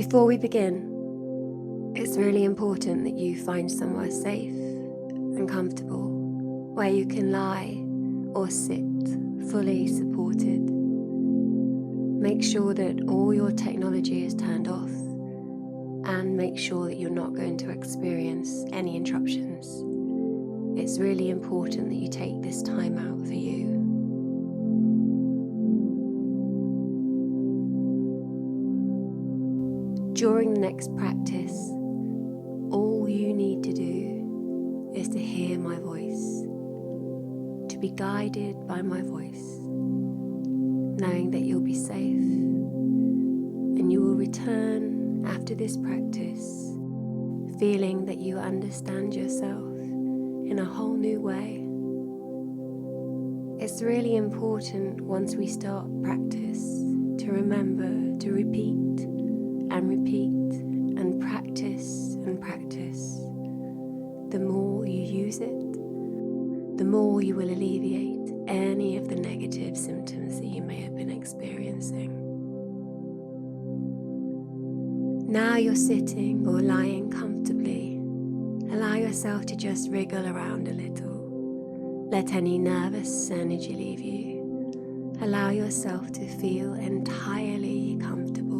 Before we begin, it's really important that you find somewhere safe and comfortable where you can lie or sit fully supported. Make sure that all your technology is turned off and make sure that you're not going to experience any interruptions. It's really important that you take this time out for you. During the next practice, all you need to do is to hear my voice, to be guided by my voice, knowing that you'll be safe, and you will return after this practice feeling that you understand yourself in a whole new way. It's really important once we start practice to remember to repeat and repeat and practice and practice. The more you use it, the more you will alleviate any of the negative symptoms that you may have been experiencing. Now you're sitting or lying comfortably. Allow yourself to just wriggle around a little. Let any nervous energy leave you. Allow yourself to feel entirely comfortable.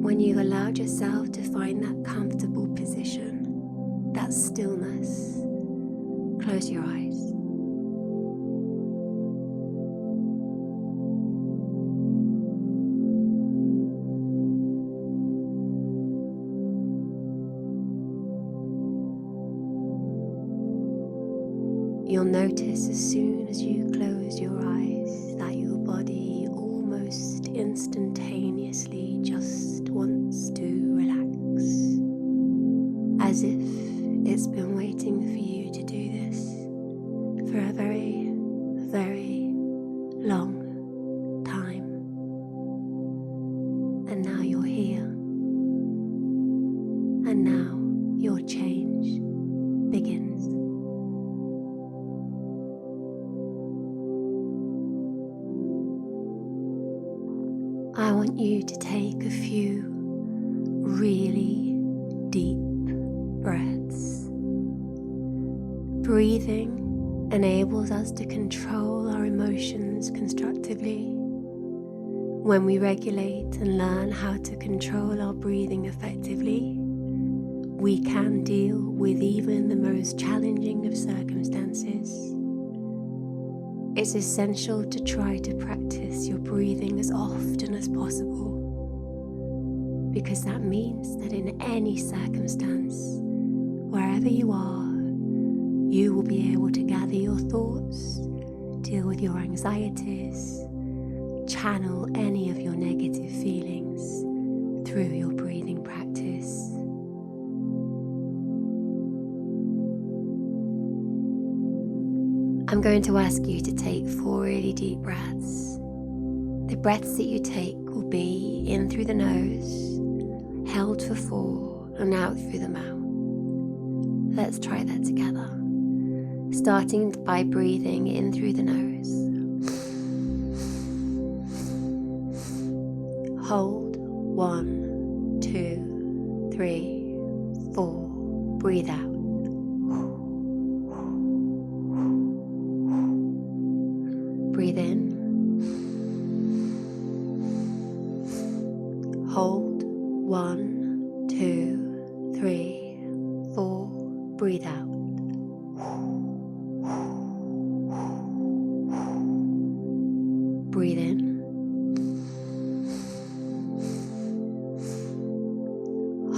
When you've allowed yourself to find that comfortable position, that stillness, close your eyes. You'll notice as soon as you close your eyes that your body almost instantaneously just wants to relax, as if it's been waiting for you to do this for a very, very long time. And now you're here, and now your change begins. I want you to take a few really deep breaths. Breathing enables us to control our emotions constructively. When we regulate and learn how to control our breathing effectively, we can deal with even the most challenging of circumstances. It's essential to try to practice your breathing as often as possible, because that means that in any circumstance, wherever you are, you will be able to gather your thoughts, deal with your anxieties, channel any of your negative feelings through your breathing practice. I'm going to ask you to take 4 really deep breaths. The breaths that you take will be in through the nose, held for 4, and out through the mouth. Let's try that together. Starting by breathing in through the nose. Hold 1, 2, 3, 4. Breathe out. Breathe in. Hold 1, 2, 3, 4. Breathe out. Breathe in.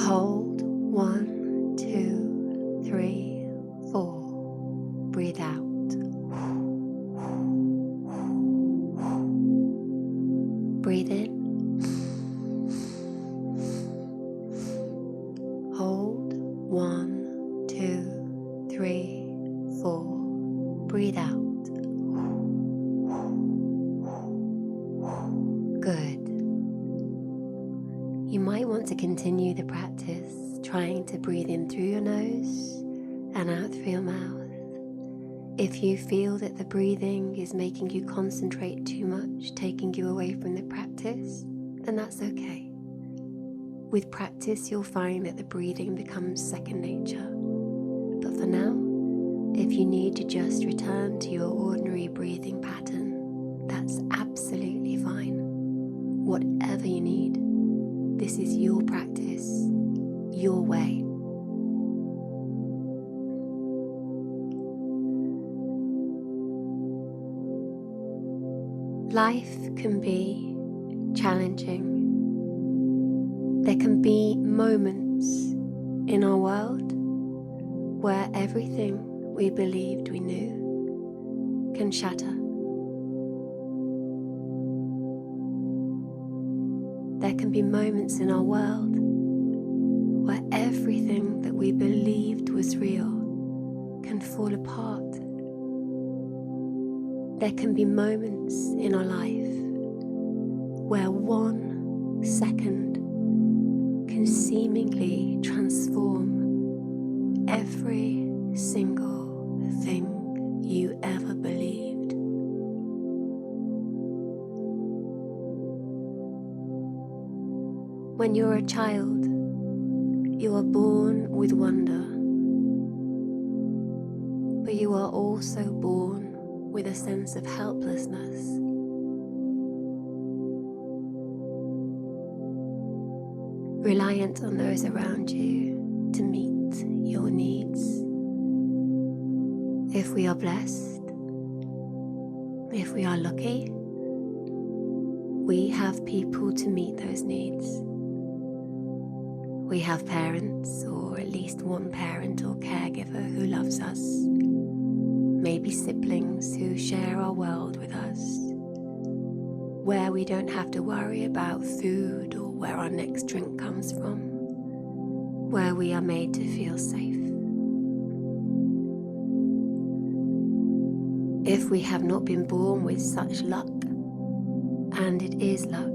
Hold 1, 2, 3, 4. Breathe out. Breathe in. Hold 1, 2, 3, 4. Breathe out. Good. You might want to continue the practice, trying to breathe in through your nose and out through your mouth. If you feel that the breathing is making you concentrate too much, taking you away from the practice, and that's okay. With practice, you'll find that the breathing becomes second nature. But for now, if you need to just return to your ordinary breathing pattern, that's absolutely fine. Whatever you need, this is your practice, your way. Life can be challenging. There can be moments in our world where everything we believed we knew can shatter. There can be moments in our world where everything that we believed was real can fall apart. There can be moments in our life where 1 second can seemingly transform every single thing you ever believed. When you're a child, you are born with wonder, but you are also born with a sense of helplessness. Reliant on those around you to meet your needs. If we are blessed, if we are lucky, we have people to meet those needs. We have parents, or at least one parent or caregiver who loves us. Maybe siblings who share our world with us, where we don't have to worry about food or where our next drink comes from, where we are made to feel safe. If we have not been born with such luck, and it is luck,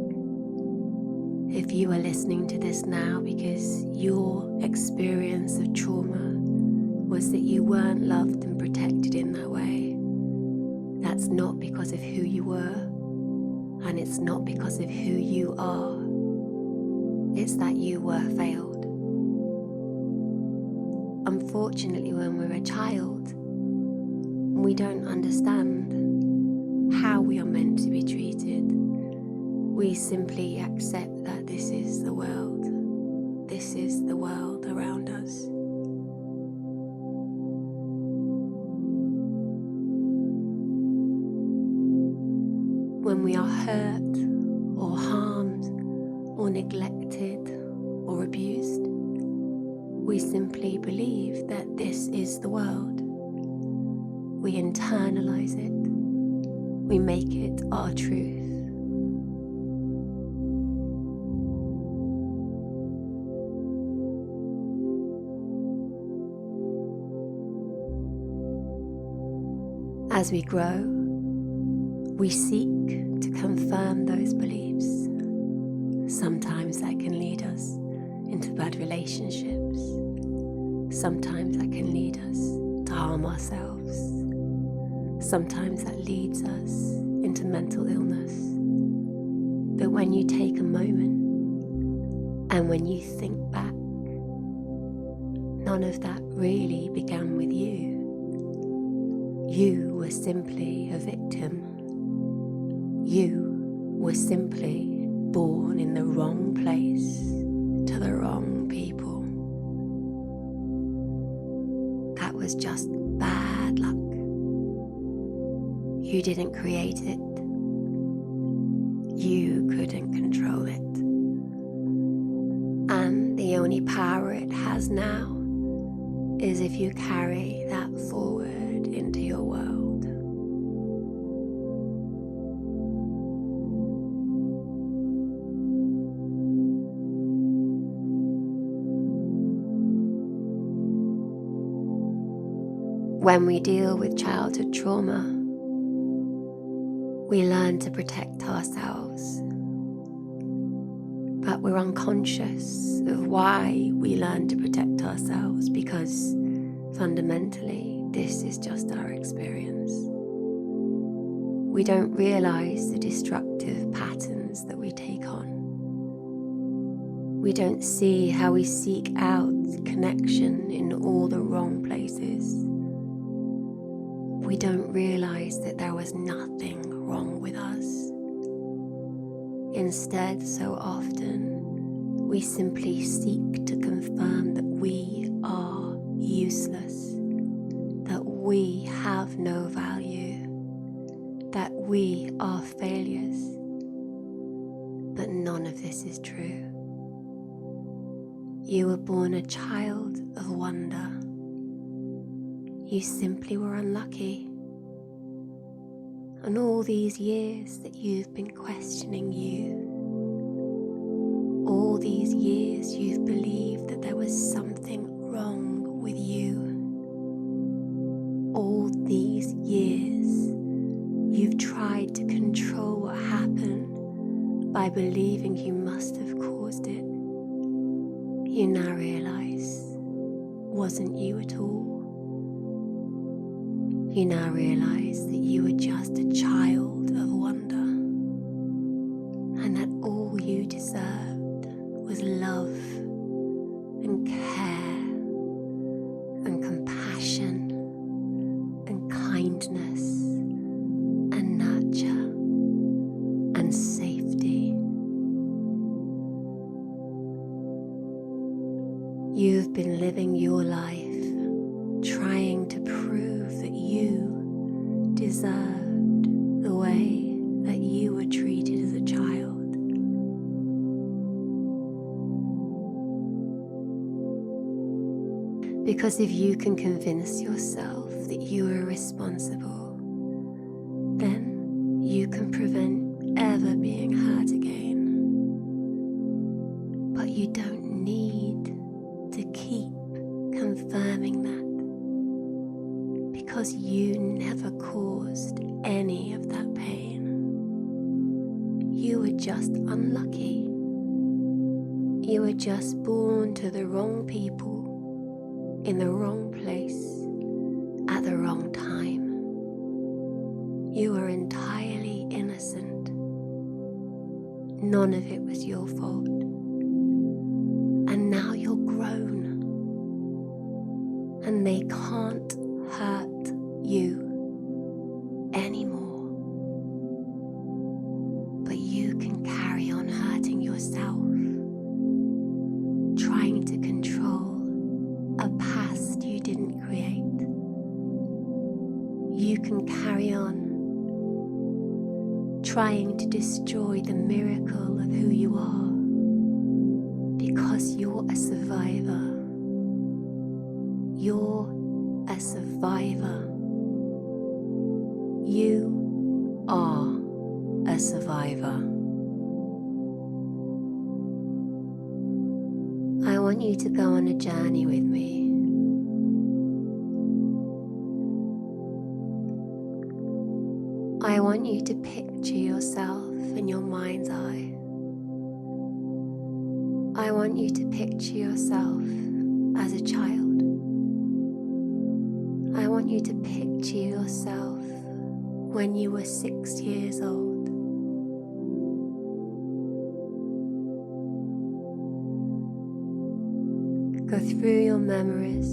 if you are listening to this now because your experience of trauma was that you weren't loved and protected in that way, that's not because of who you were, and it's not because of who you are. It's that you were failed. Unfortunately, when we're a child, we don't understand how we are meant to be treated. We simply accept that this is the world. This is the world around us. When we are hurt or harmed or neglected or abused, we simply believe that this is the world. We internalize it. We make it our truth. As we grow, we seek to confirm those beliefs. Sometimes that can lead us into bad relationships. Sometimes that can lead us to harm ourselves. Sometimes that leads us into mental illness. But when you take a moment and when you think back, none of that really began with you. You were simply a victim. You were simply born in the wrong place to the wrong people. That was just bad luck. You didn't create it. You couldn't control it. And the only power it has now is if you carry that forward into your world. When we deal with childhood trauma, we learn to protect ourselves, but we're unconscious of why we learn to protect ourselves, because fundamentally, this is just our experience. We don't realize the destructive patterns that we take on. We don't see how we seek out connection in all the wrong places. We don't realize that there was nothing wrong with us. Instead, so often, we simply seek to confirm that we are useless, that we have no value, that we are failures. But none of this is true. You were born a child of wonder. You simply were unlucky. And all these years that you've been questioning you, all these years you've believed that there was something wrong with you. All these years you've tried to control what happened by believing you must have caused it. You now realize, wasn't you at all? You now realize that you were just a child of wonder, and that all you deserved was love and care and compassion and kindness and nurture and safety. You've been living your life trying to prove that you deserved the way that you were treated as a child. Because if you can convince yourself that you are responsible, then you can prevent ever being hurt again. But you don't need to keep confirming that, because you never caused any of that pain. You were just unlucky. You were just born to the wrong people, in the wrong place, at the wrong time. You were entirely innocent. None of it was your fault. And now you're grown, and they can't hurt you anymore. But you can carry on hurting yourself, trying to control a past you didn't create. You can carry on trying to destroy the miracle of who you are, because you're a survivor. You're a survivor. You are a survivor. I want you to go on a journey with me. I want you to picture yourself in your mind's eye. I want you to picture yourself as a child. I want you to picture yourself when you were 6 years old. Go through your memories.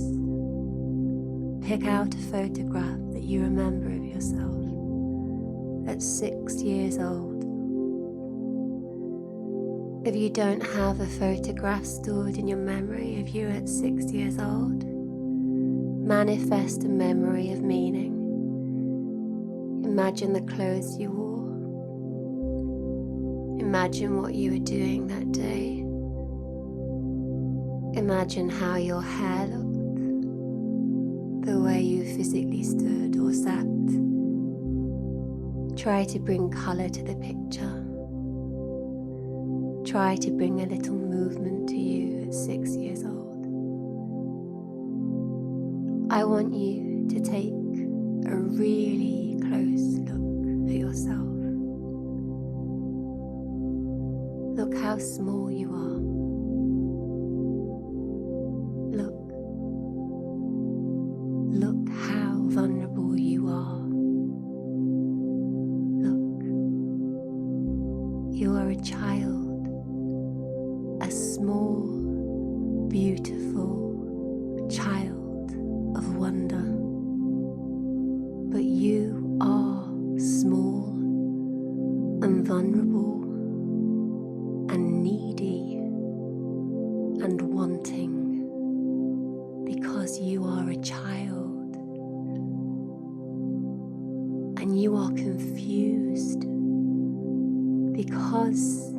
Pick out a photograph that you remember of yourself at 6 years old. If you don't have a photograph stored in your memory of you at 6 years old, manifest a memory of meaning. Imagine the clothes you wore. Imagine what you were doing that day. Imagine how your hair looked, the way you physically stood or sat. Try to bring color to the picture. Try to bring a little movement to you at 6 years old. I want you to take a really close look at yourself. Look how small you are. Look how vulnerable you are. Look, you are a child, a small but you are small and vulnerable and needy and wanting because you are a child and you are confused because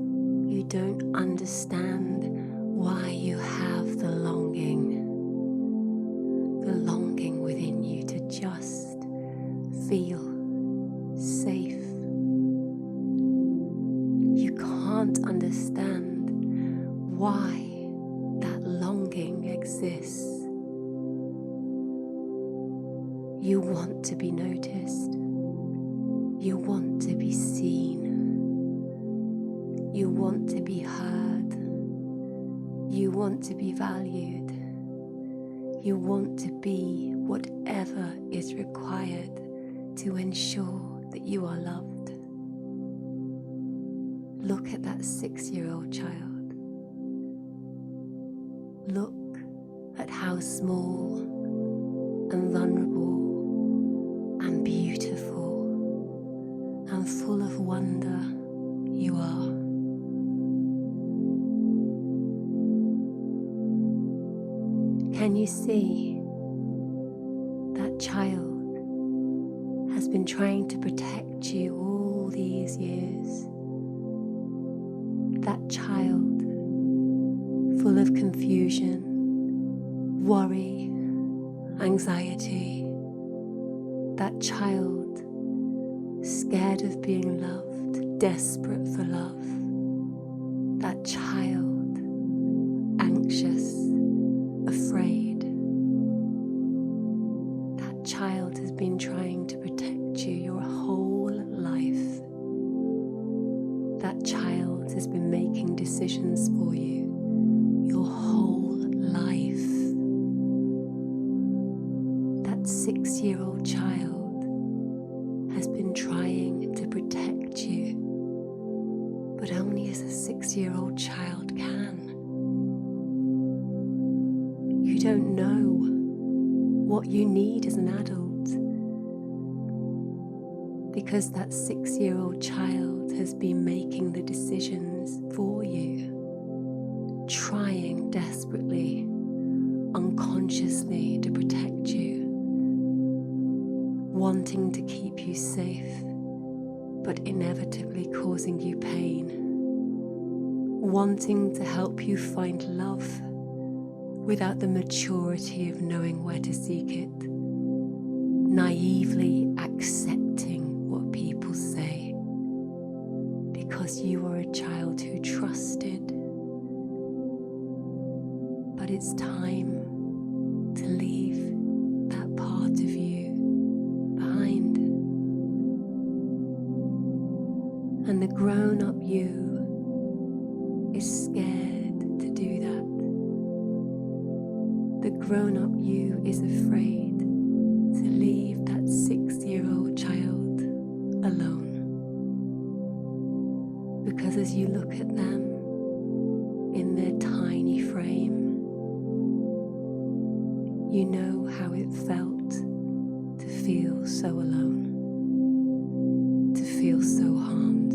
you don't understand why you have the longing within you to just feel safe. You can't understand why that longing exists. You want to be noticed. You want to be seen. You want to be heard. You want to be valued. You want to be whatever is required to ensure that you are loved. Look at that 6-year-old child. Look at how small and vulnerable and beautiful and full of wonder you are. Can you see that child has been trying to protect you all these years? That child full of confusion, worry, anxiety. That child scared of being loved, desperate for love. That child anxious, afraid. That child has been trying to protect you your whole life. That child has been making decisions for you your whole life. That 6-year-old child has been trying to protect you, but only as a 6-year-old child can. You don't know what you need as an adult because that 6-year-old child has been making the decisions for you, trying desperately, unconsciously to protect you, wanting to keep you safe, but inevitably causing you pain, wanting to help you find love without the maturity of knowing where to seek it, naively accepting what people say because you are a child who trusted. But it's time to leave that part of you behind. And the grown-up you is scared to do that. The grown-up you is afraid to leave that 6-year-old child alone. Because as you look at them in their tiny frame, you know how it felt to feel so alone, to feel so harmed.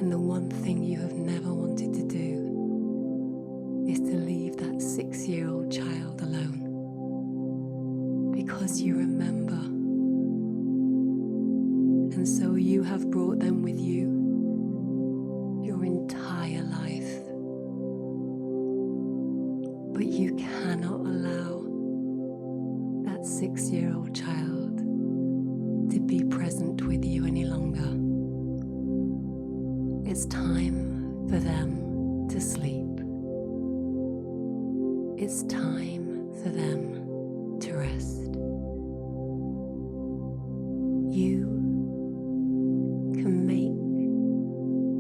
And the one thing you have never wanted to do is to leave that 6-year-old child alone, because you remember. And so you have brought them with you your entire life. But you cannot allow that 6-year-old child to be present with you any longer. It's time for them to sleep. It's time for them to rest. You can make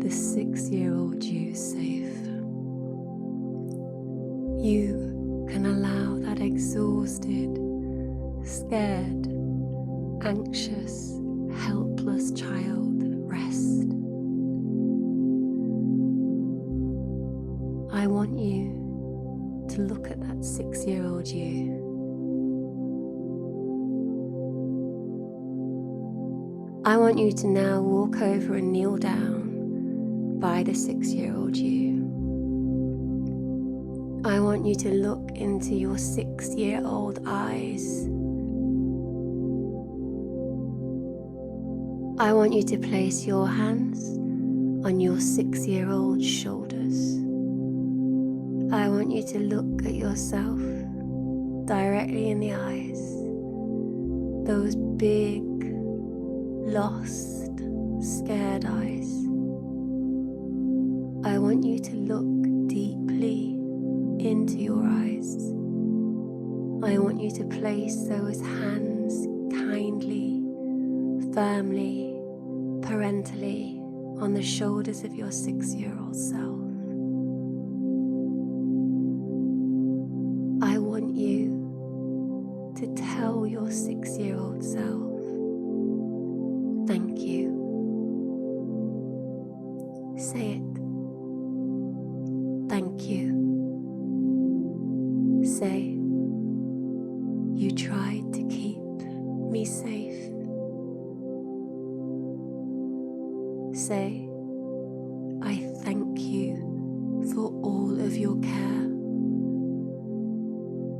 the 6-year-old you safe. You can allow that exhausted, scared, anxious, helpless child rest. I want you to look at that 6-year-old you I want you to now walk over and kneel down by the 6-year-old you. I want you to look into your 6-year-old eyes. I want you to place your hands on your 6-year-old shoulders. I want you to look at yourself directly in the eyes. Those big, lost, scared eyes. I want you to look deeply into your eyes. I want you to place those hands kindly, firmly, parentally on the shoulders of your 6-year-old self. I want you to tell your 6-year-old self, thank you. Say it. Thank you. Say, you tried to keep me safe. Say, I thank you for all of your care.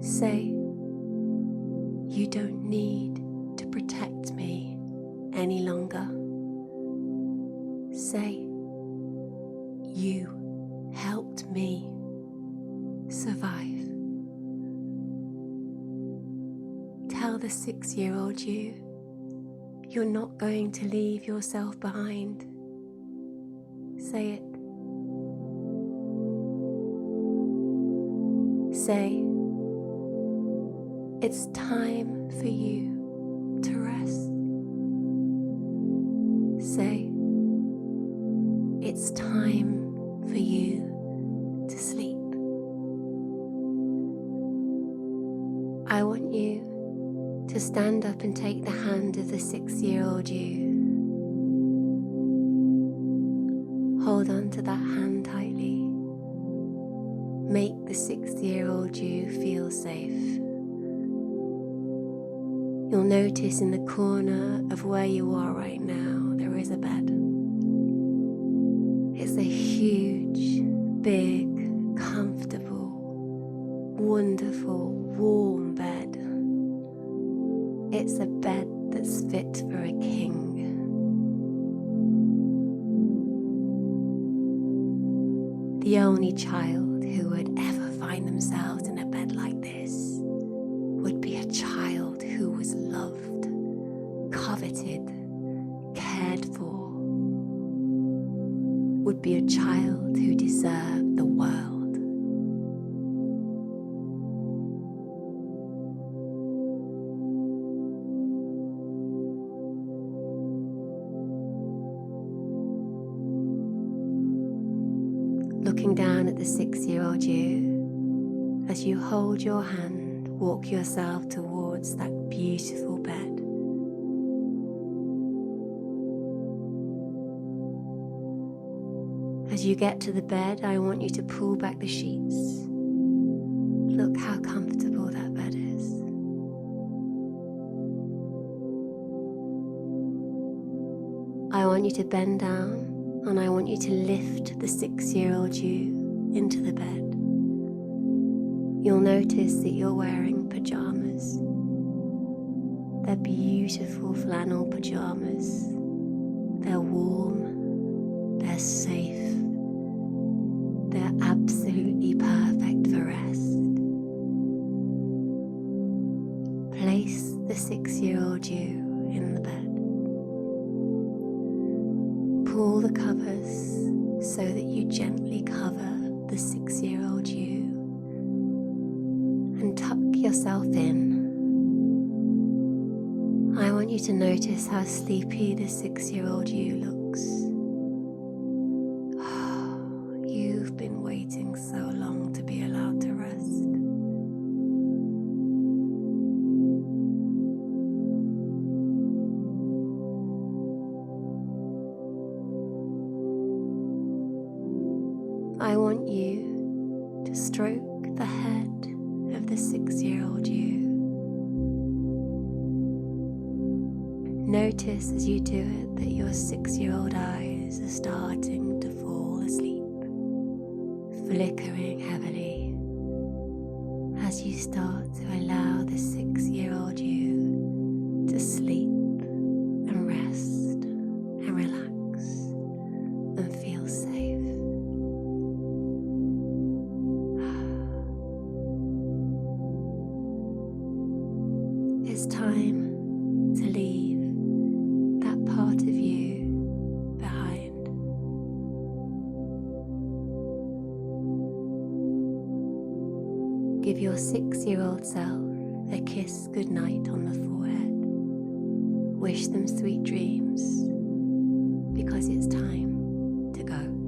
Say, you don't need to protect me any longer. Say, you helped me survive. Tell the 6-year-old you, you're not going to leave yourself behind. Say it. Say, it's time for you to rest. Say, it's time for you to sleep. I want you to stand up and take the hand of the 6-year-old you. Hold on to that hand tightly. Make the 6-year-old you feel safe. You'll notice in the corner of where you are right now, there is a bed. It's a huge, big, comfortable, wonderful, warm bed. It's a bed that's fit for a king. The only child who would ever find themselves in a bed like this would be a child who was loved, coveted, cared for. Would be a child who deserved the world. Looking down at the 6-year-old you, as you hold your hand, walk yourself towards that beautiful bed. As you get to the bed, I want you to pull back the sheets. Look how comfortable that bed is. I want you to bend down and I want you to lift the 6-year-old you into the bed. You'll notice that you're wearing pajamas. They're beautiful flannel pajamas. They're warm, they're safe, they're absolutely perfect for rest. Place the 6-year-old you in the bed. Pull the covers so that you gently cover the 6-year-old you and tuck yourself in. I want you to notice how sleepy the 6-year-old you looks. You've been waiting so long to be allowed to rest. I want you to stroke the head of the 6-year-old you. Notice as you do it that your 6-year-old eyes are starting to fall asleep, flickering heavily as you start to allow the 6-year-old you to sleep and rest and relax and feel safe. It's time to leave that part of you behind. Give your 6-year-old self a kiss goodnight on the forehead. Wish them sweet dreams, because it's time to go.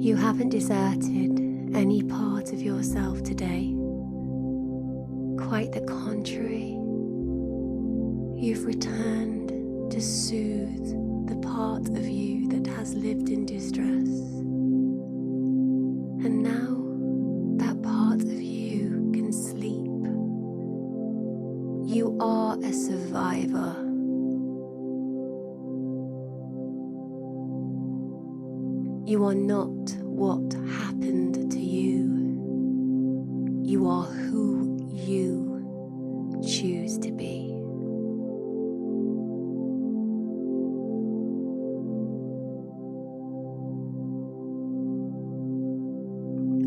You haven't deserted any part of yourself today. Quite the contrary. You've returned to soothe the part of you that has lived in distress. And now that part of you can sleep. You are a survivor. You are not what happened to you. You are who you choose to be.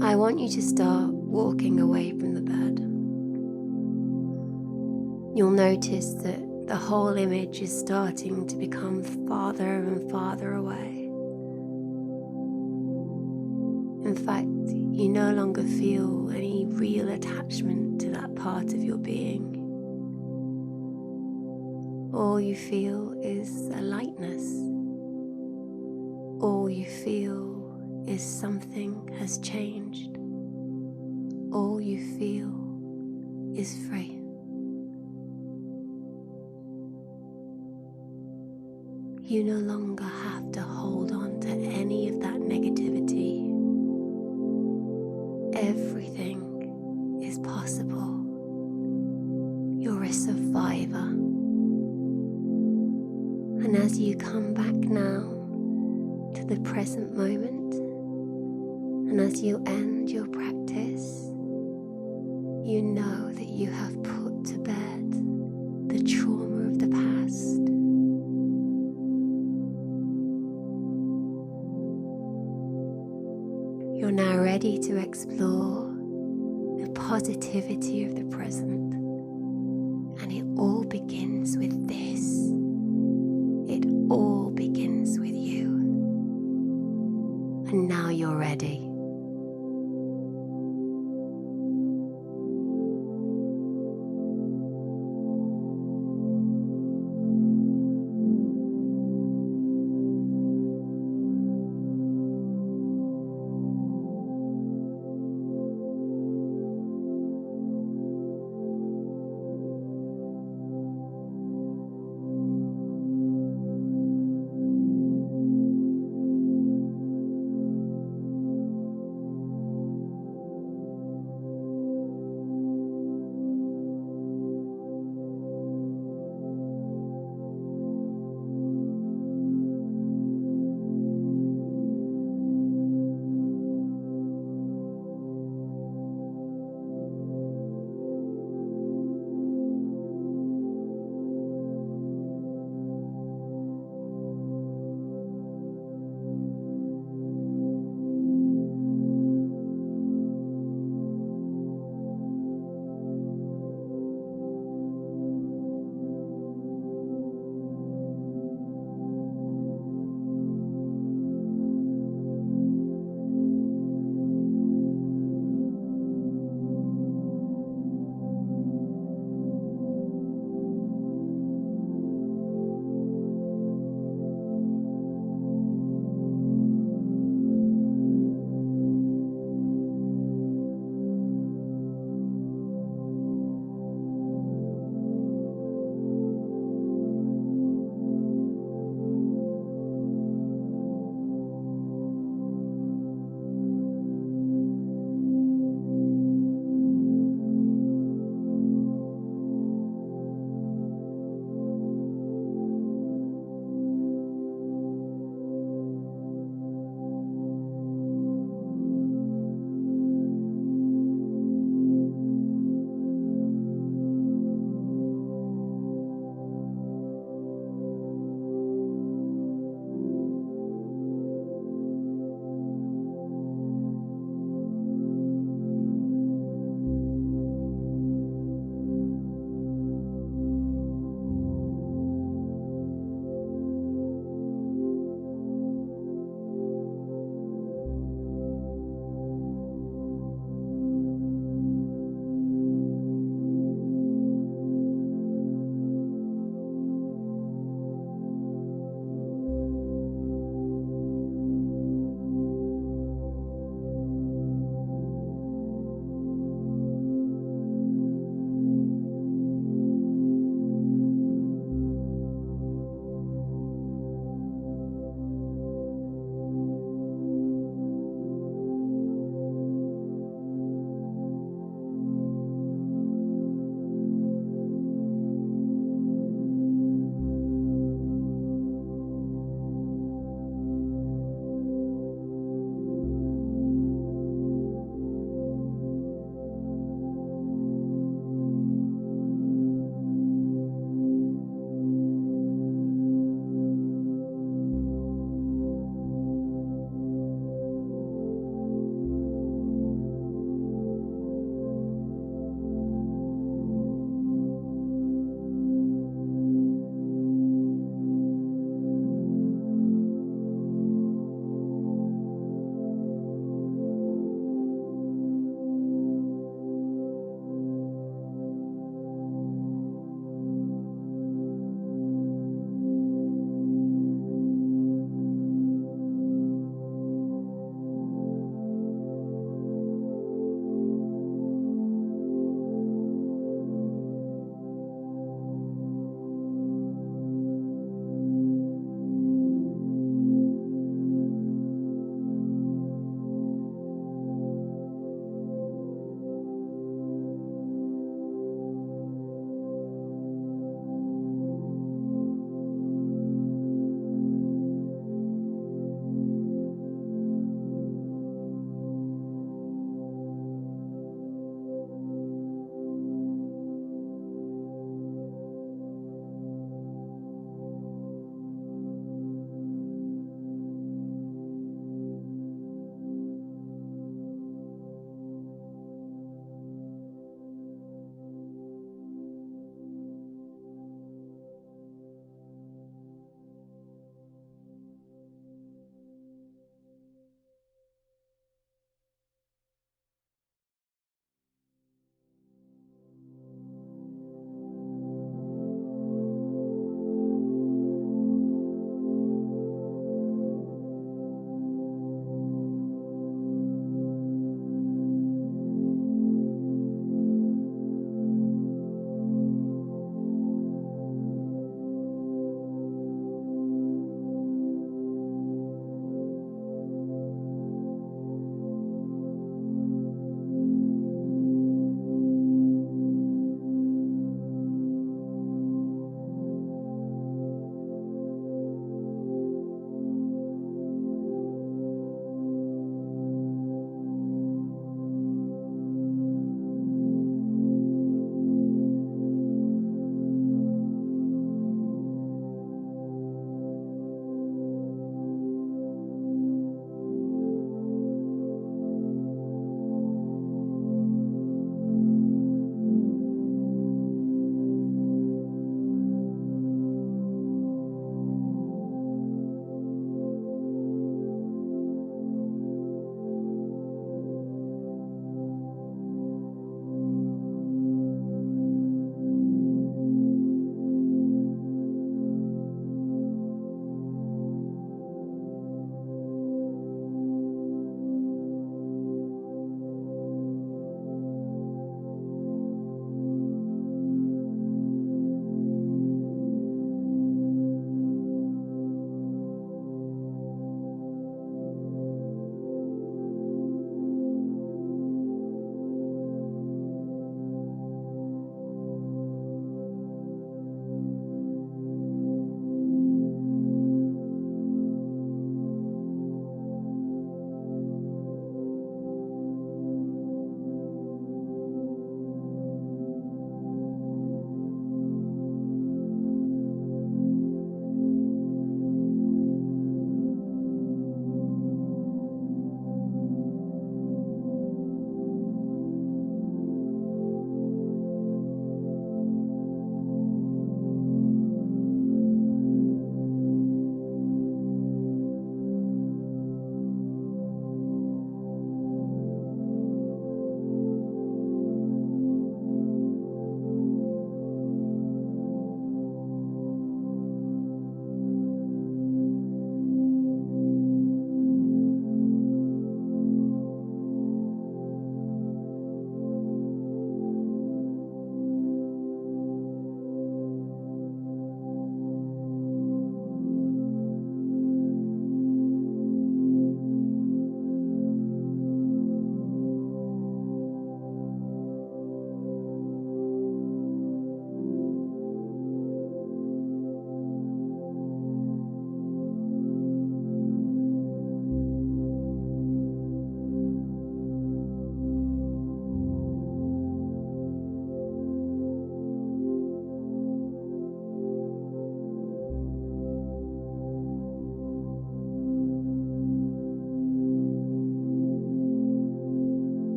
I want you to start walking away from the bed. You'll notice that the whole image is starting to become farther and farther away. In fact, you no longer feel any real attachment to that part of your being. All you feel is a lightness. All you feel is something has changed. All you feel is free. You no longer have to hold on to any of that negativity. Everything is possible. You're a survivor. And as you come back now to the present moment, and as you end your practice, you know that you have put to bed the trauma of the past. You're now ready to explore the positivity of the present. And it all begins with this. It all begins with you. And now you're ready.